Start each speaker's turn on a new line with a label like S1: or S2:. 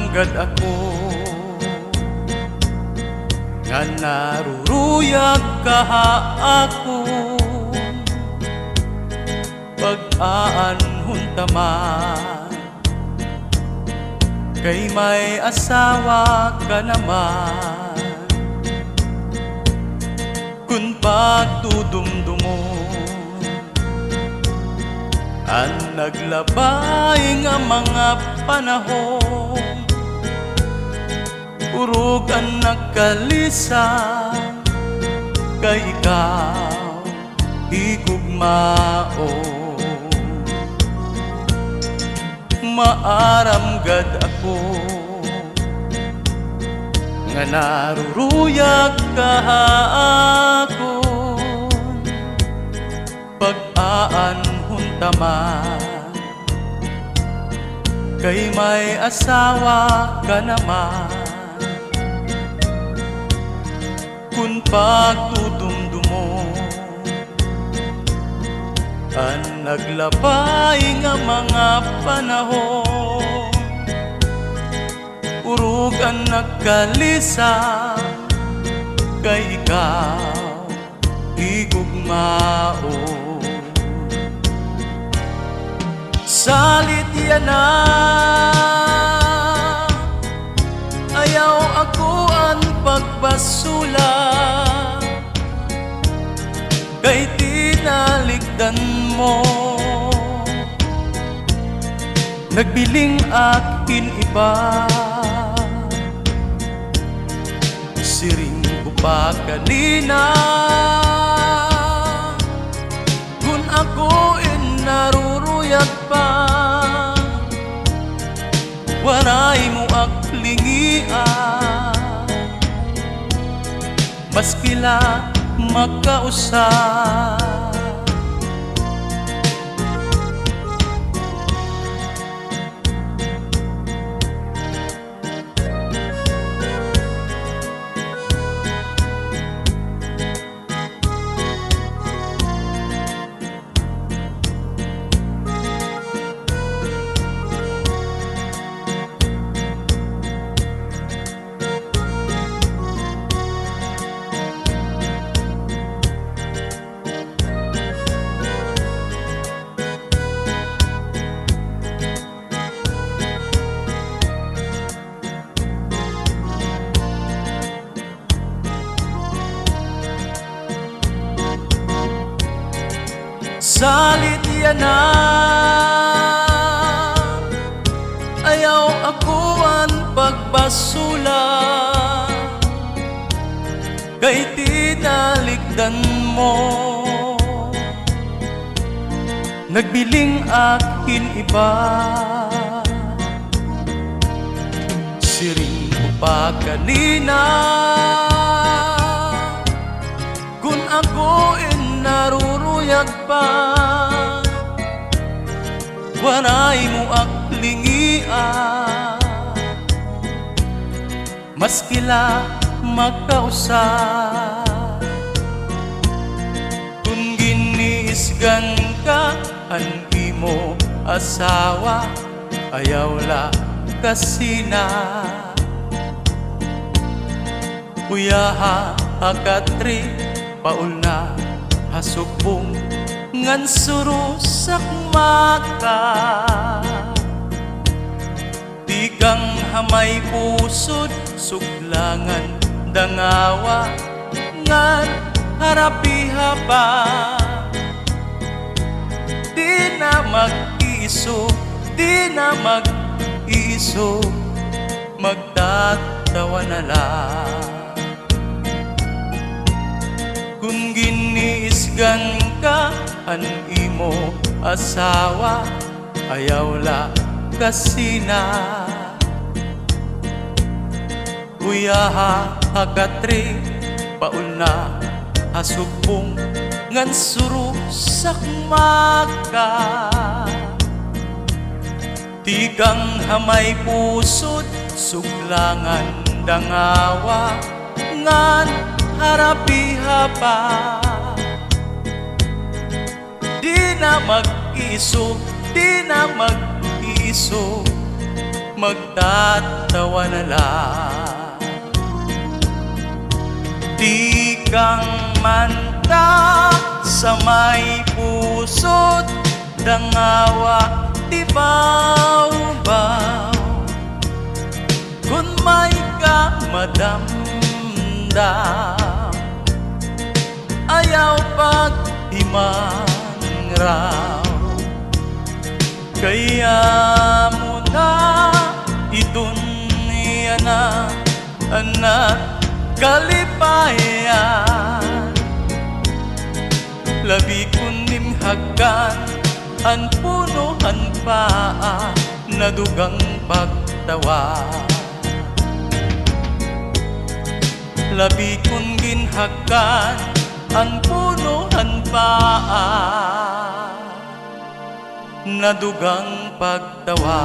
S1: gad ako nga naruruyag kaha ako pag-aanhon taman kay may asawa ka naman. Kung pagtudumdumon ang naglabay nga mga panahon, urog ang nagkalisang kay ikaw higugmao. Maaramgad ako nga naruruyag kaha ako pag-aanhon taman kay may asawa ka naman. Kung pagtudumdumon ang naglabay nga mga panahon, urog ang nagkalisa kay ikaw higugmao. Salit yan na ayaw ako ang pagbasula kay tinalikdan mo. Nagbiling akin iba, siring ko pa kanina. Kung ako naruruyag pa, waray mo aklingian, maskila magkausap. Salit yan na ayaw ako ang pagbasula kay tinalikdan mo. Nagbiling akin iba, siring ko pa kanina. Kung ako naruruyag pa, waray mo aklingian, maskila magkausap. Kung giniisgan ka ang imo asawa, ayaw la kasina. Uyaha akatri paul na hasupong ngan surusak maka. Tigang hamay pusod suglangan dangawa ngan harapiha pa. Di na mag-iso, di na mag-iso, magtatawa na lang. Kung giniisgan ka ang imo asawa, ayaw la kasina. Uyaha hagatri paul na hasupong ngan surusak maka. Tigang hamay pusod suglangan dangawa ngan harapiha pa. Di na mag-iso, di na mag-iso, magtatawa na lang. Di kang manta sa may puso't dangawa di baw-baw. Kung may kamadamdam, ayaw pag-iman raw. Kaya mo na idunya na anak kalipayan. Labi kunim hagan an punuhan paa na dugang pagtawa. Labi kun ginhagan an punuhan paa na dugang pagtawa.